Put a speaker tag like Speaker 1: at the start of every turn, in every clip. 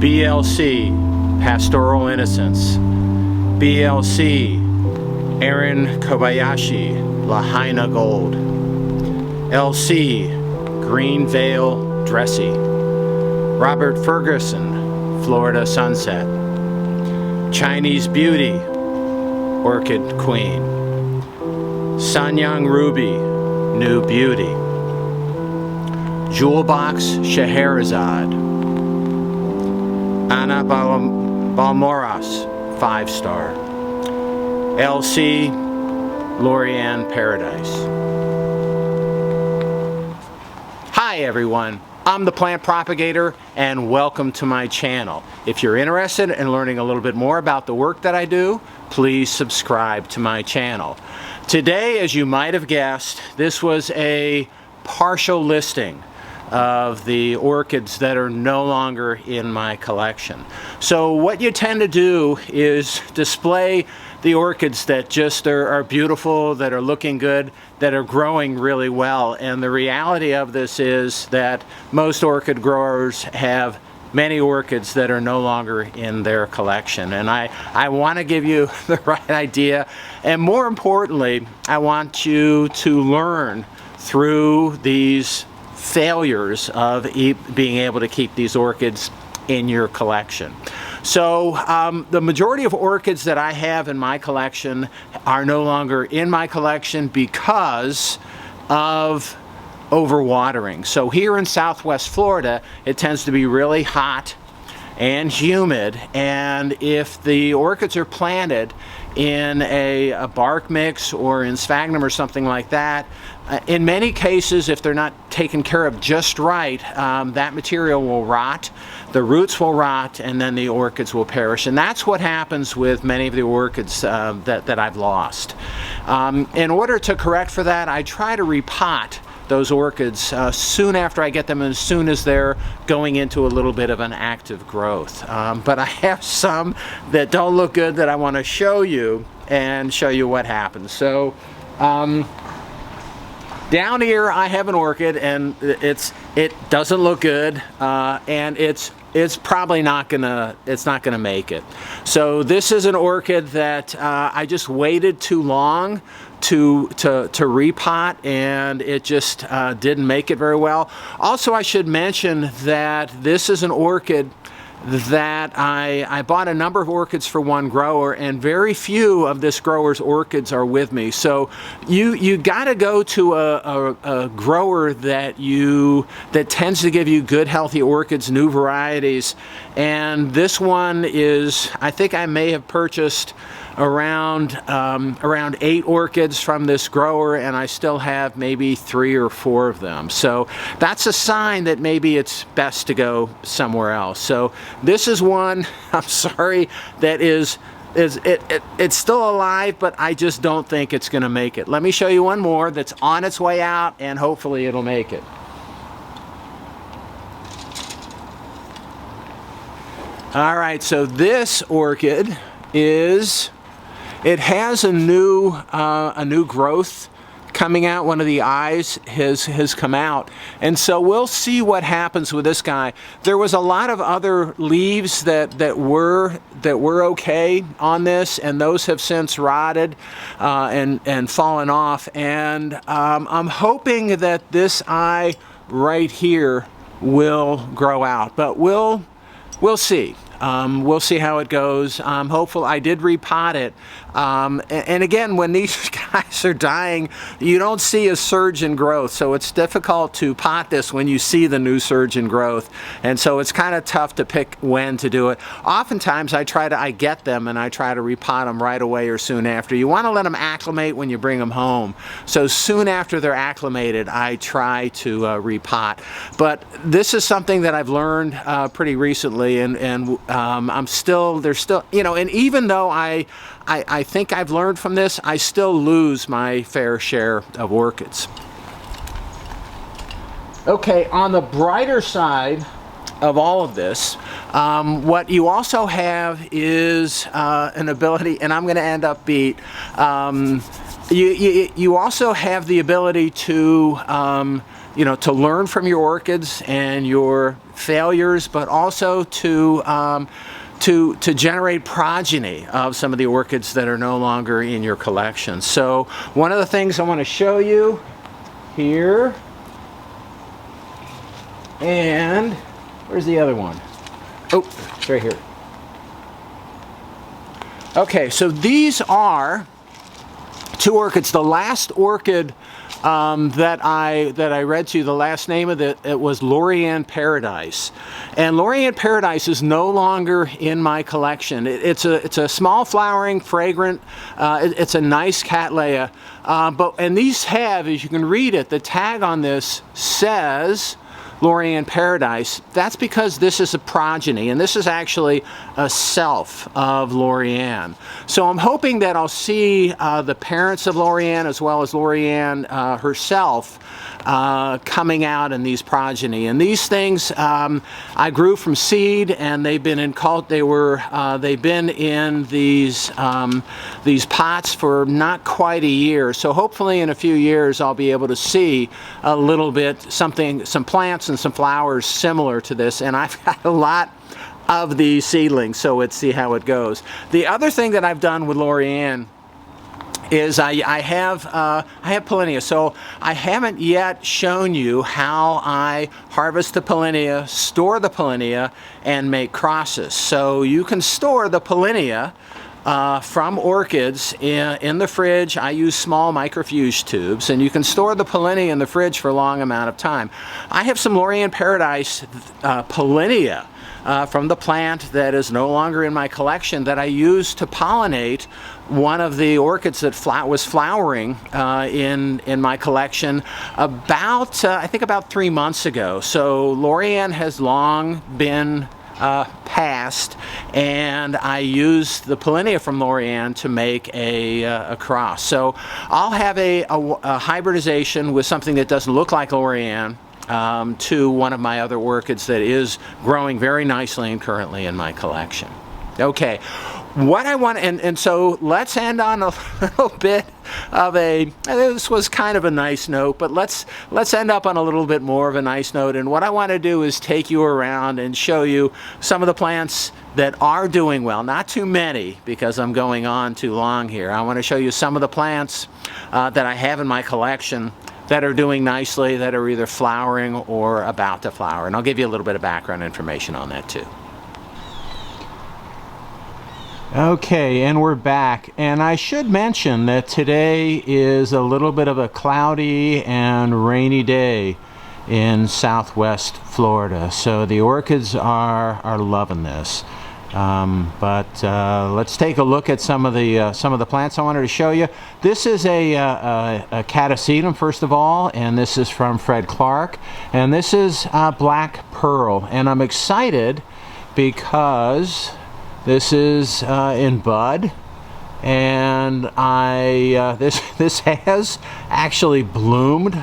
Speaker 1: BLC, Pastoral Innocence. BLC, Aaron Kobayashi, Lahaina Gold. LC, Green Veil Dressy. Robert Ferguson, Florida Sunset. Chinese Beauty, Orchid Queen. Sanyang Ruby, New Beauty. Jewel Box Scheherazade. Ana Balmoras, 5-star. LC, Lorien Paradise. Hi everyone, I'm the Plant Propagator and welcome to my channel. If you're interested in learning a little bit more about the work that I do, please subscribe to my channel. Today, as you might have guessed, this was a partial listing of the orchids that are no longer in my collection. So what you tend to do is display the orchids that just are beautiful, that are looking good, that are growing really well. And the reality of this is that most orchid growers have many orchids that are no longer in their collection. And I want to give you the right idea. And more importantly, I want you to learn through these failures of being able to keep these orchids in your collection. So the majority of orchids that I have in my collection are no longer in my collection because of overwatering. So here in Southwest Florida, it tends to be really hot and humid, and if the orchids are planted in a bark mix or in sphagnum or something like that, in many cases, if they're not taken care of just right, that material will rot, the roots will rot, and then the orchids will perish. And that's what happens with many of the orchids that I've lost. In order to correct for that, I try to repot those orchids soon after I get them, as soon as they're going into a little bit of an active growth. But I have some that don't look good that I want to show you and show you what happens. So down here I have an orchid, and it doesn't look good, and it's probably not gonna make it. So this is an orchid that I just waited too long to repot, and it just didn't make it very well. Also, I should mention that this is an orchid that I bought a number of orchids for one grower, and very few of this grower's orchids are with me. So you got to go to a grower that tends to give you good, healthy orchids, new varieties. And this one is, I think I may have purchased around 8 orchids from this grower, and I still have maybe 3 or 4 of them. So that's a sign that maybe it's best to go somewhere else. So this is one, I'm sorry, that it's still alive, but I just don't think it's going to make it. Let me show you one more that's on its way out, and hopefully it'll make it. All right, so this orchid it has a new growth coming out. One of the eyes has come out, and so we'll see what happens with this guy. There was a lot of other leaves that were okay on this, and those have since rotted and fallen off. And I'm hoping that this eye right here will grow out, but we'll see. We'll see how it goes. I'm hopeful. I did repot it. And again, when these guys are dying, you don't see a surge in growth. So it's difficult to pot this when you see the new surge in growth. And so it's kind of tough to pick when to do it. Oftentimes I get them and I try to repot them right away or soon after. You want to let them acclimate when you bring them home. So soon after they're acclimated, I try to repot. But this is something that I've learned pretty recently, and there's still, and even though I think I've learned from this, I still lose my fair share of orchids. Okay, on the brighter side of all of this, what you also have is an ability, and I'm going to end up beat, you also have the ability to you know, to learn from your orchids and your failures, but also to generate progeny of some of the orchids that are no longer in your collection. So one of the things I want to show you here, and where's the other one? Oh, it's right here. Okay, so these are two orchids. The last orchid that I read to you, the last name of it was Lorien Paradise, and Lorien Paradise is no longer in my collection. It's a small flowering, fragrant. It's a nice cattleya, and these have, as you can read it, the tag on this says Lorien Paradise. That's because this is a progeny, and this is actually a self of Lorien. So I'm hoping that I'll see the parents of Lorien as well as Lorien herself coming out in these progeny. And these things I grew from seed, and they've been in they've been in these pots for not quite a year. So hopefully in a few years I'll be able to see a little bit some plants and some flowers similar to this. And I've got a lot of these seedlings, so let's see how it goes. The other thing that I've done with Lorien is I have Pollinia. So I haven't yet shown you how I harvest the Pollinia, store the Pollinia, and make crosses. So you can store the Pollinia from orchids in the fridge. I use small microfuge tubes, and you can store the Pollinia in the fridge for a long amount of time. I have some Lorien Paradise Pollinia from the plant that is no longer in my collection that I used to pollinate one of the orchids that was flowering in my collection about I think about 3 months ago. So Lorien has long been passed, and I used the Pollinia from Lorien to make a cross. So I'll have a hybridization with something that doesn't look like Lorien to one of my other orchids that is growing very nicely and currently in my collection. Okay, what I want, and so let's end on a little bit of this was kind of a nice note, but let's end up on a little bit more of a nice note. And what I want to do is take you around and show you some of the plants that are doing well. Not too many, because I'm going on too long here. I want to show you some of the plants that I have in my collection that are doing nicely, that are either flowering or about to flower. And I'll give you a little bit of background information on that too. Okay, and we're back. And I should mention that today is a little bit of a cloudy and rainy day in southwest Florida. So the orchids are loving this. Let's take a look at some of the plants I wanted to show you. This is a Catacetum, first of all, and this is from Fred Clark, and this is Black Pearl. And I'm excited because this is in bud, and this has actually bloomed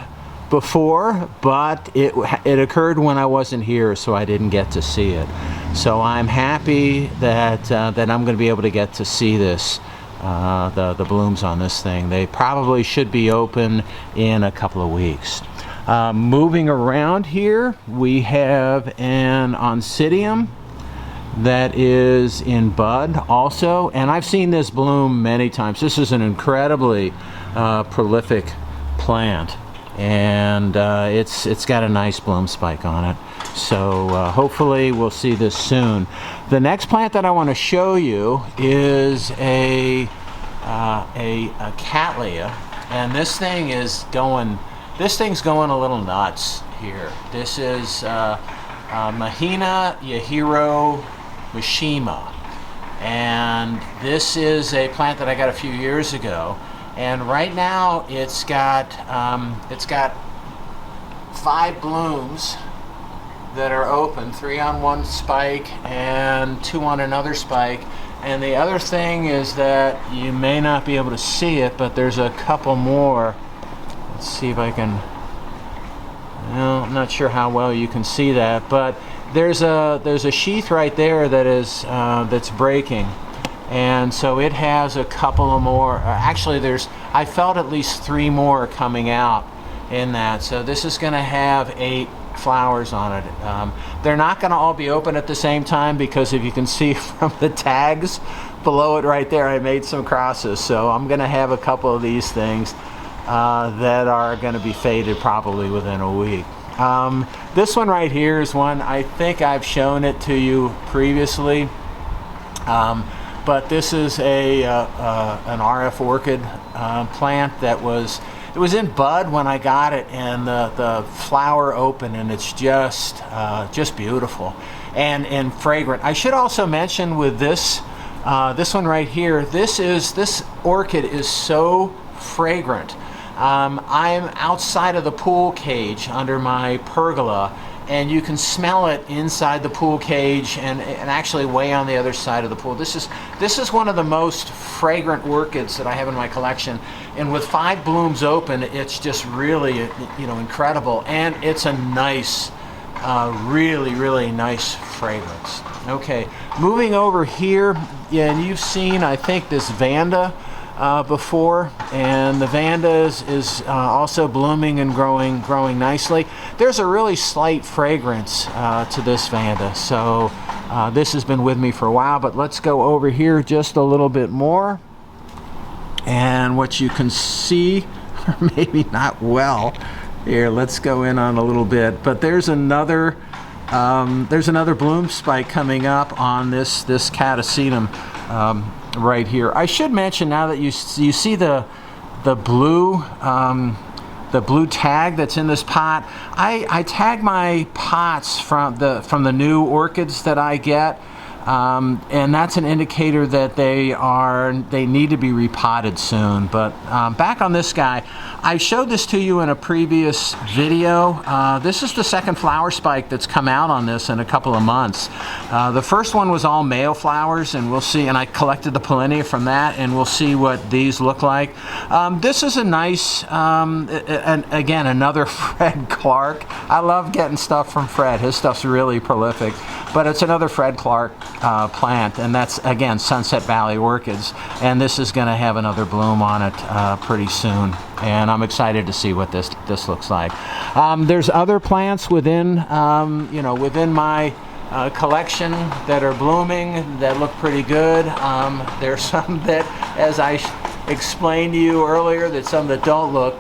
Speaker 1: before, but it occurred when I wasn't here, so I didn't get to see it. So I'm happy that I'm going to be able to get to see this, the blooms on this thing. They probably should be open in a couple of weeks. Moving around here, we have an Oncidium that is in bud also, and I've seen this bloom many times. This is an incredibly prolific plant, and it's got a nice bloom spike on it. So hopefully we'll see this soon. The next plant that I want to show you is a Cattleya, and this thing's going a little nuts here. This is Mahina, Yahiro, Mashima, and this is a plant that I got a few years ago, and right now it's got 5 blooms that are open, 3 on one spike and 2 on another spike. And the other thing is that you may not be able to see it, but there's a couple more. Let's see if I can, well, I'm not sure how well you can see that, but there's a sheath right there that is that's breaking, and so it has a couple of more. Actually, I felt at least 3 more coming out in that. So this is going to have 8 flowers on it. They're not going to all be open at the same time because if you can see from the tags below it right there, I made some crosses. So I'm going to have a couple of these things that are going to be faded probably within a week. This one right here is one, I think I've shown it to you previously, but this is an RF orchid plant that was in bud when I got it, and the flower opened, and it's just beautiful and fragrant. I should also mention with this one right here, this orchid is so fragrant. I'm outside of the pool cage under my pergola, and you can smell it inside the pool cage and actually way on the other side of the pool. This is one of the most fragrant orchids that I have in my collection, and with 5 blooms open, it's just really, you know, incredible, and it's a nice, really nice fragrance. Okay, moving over here, yeah, and you've seen, I think, this Vanda before, and the Vanda is also blooming and growing nicely. There's a really slight fragrance to this Vanda, so this has been with me for a while, but let's go over here just a little bit more, and what you can see, or maybe not well, here, let's go in on a little bit, but there's another bloom spike coming up on this Catacetum right here. I should mention now that you see the blue tag that's in this pot. I tag my pots from the new orchids that I get, and that's an indicator that they need to be repotted soon. But back on this guy, I showed this to you in a previous video. This is the second flower spike that's come out on this in a couple of months. The first one was all male flowers, and we'll see, and I collected the pollinia from that, and we'll see what these look like. This is a nice, and again, another Fred Clark. I love getting stuff from Fred. His stuff's really prolific, but it's another Fred Clark plant, and that's, again, Sunset Valley Orchids, and this is going to have another bloom on it pretty soon, and I'm excited to see what this looks like. There's other plants within within my collection that are blooming that look pretty good. There's some that, as I explained to you earlier, that some that don't look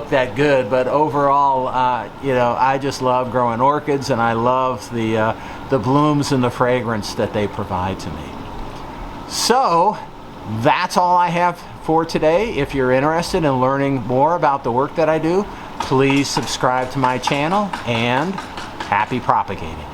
Speaker 1: that good, but overall, I just love growing orchids, and I love the blooms and the fragrance that they provide to me. So that's all I have for today. If you're interested in learning more about the work that I do, please subscribe to my channel, and happy propagating.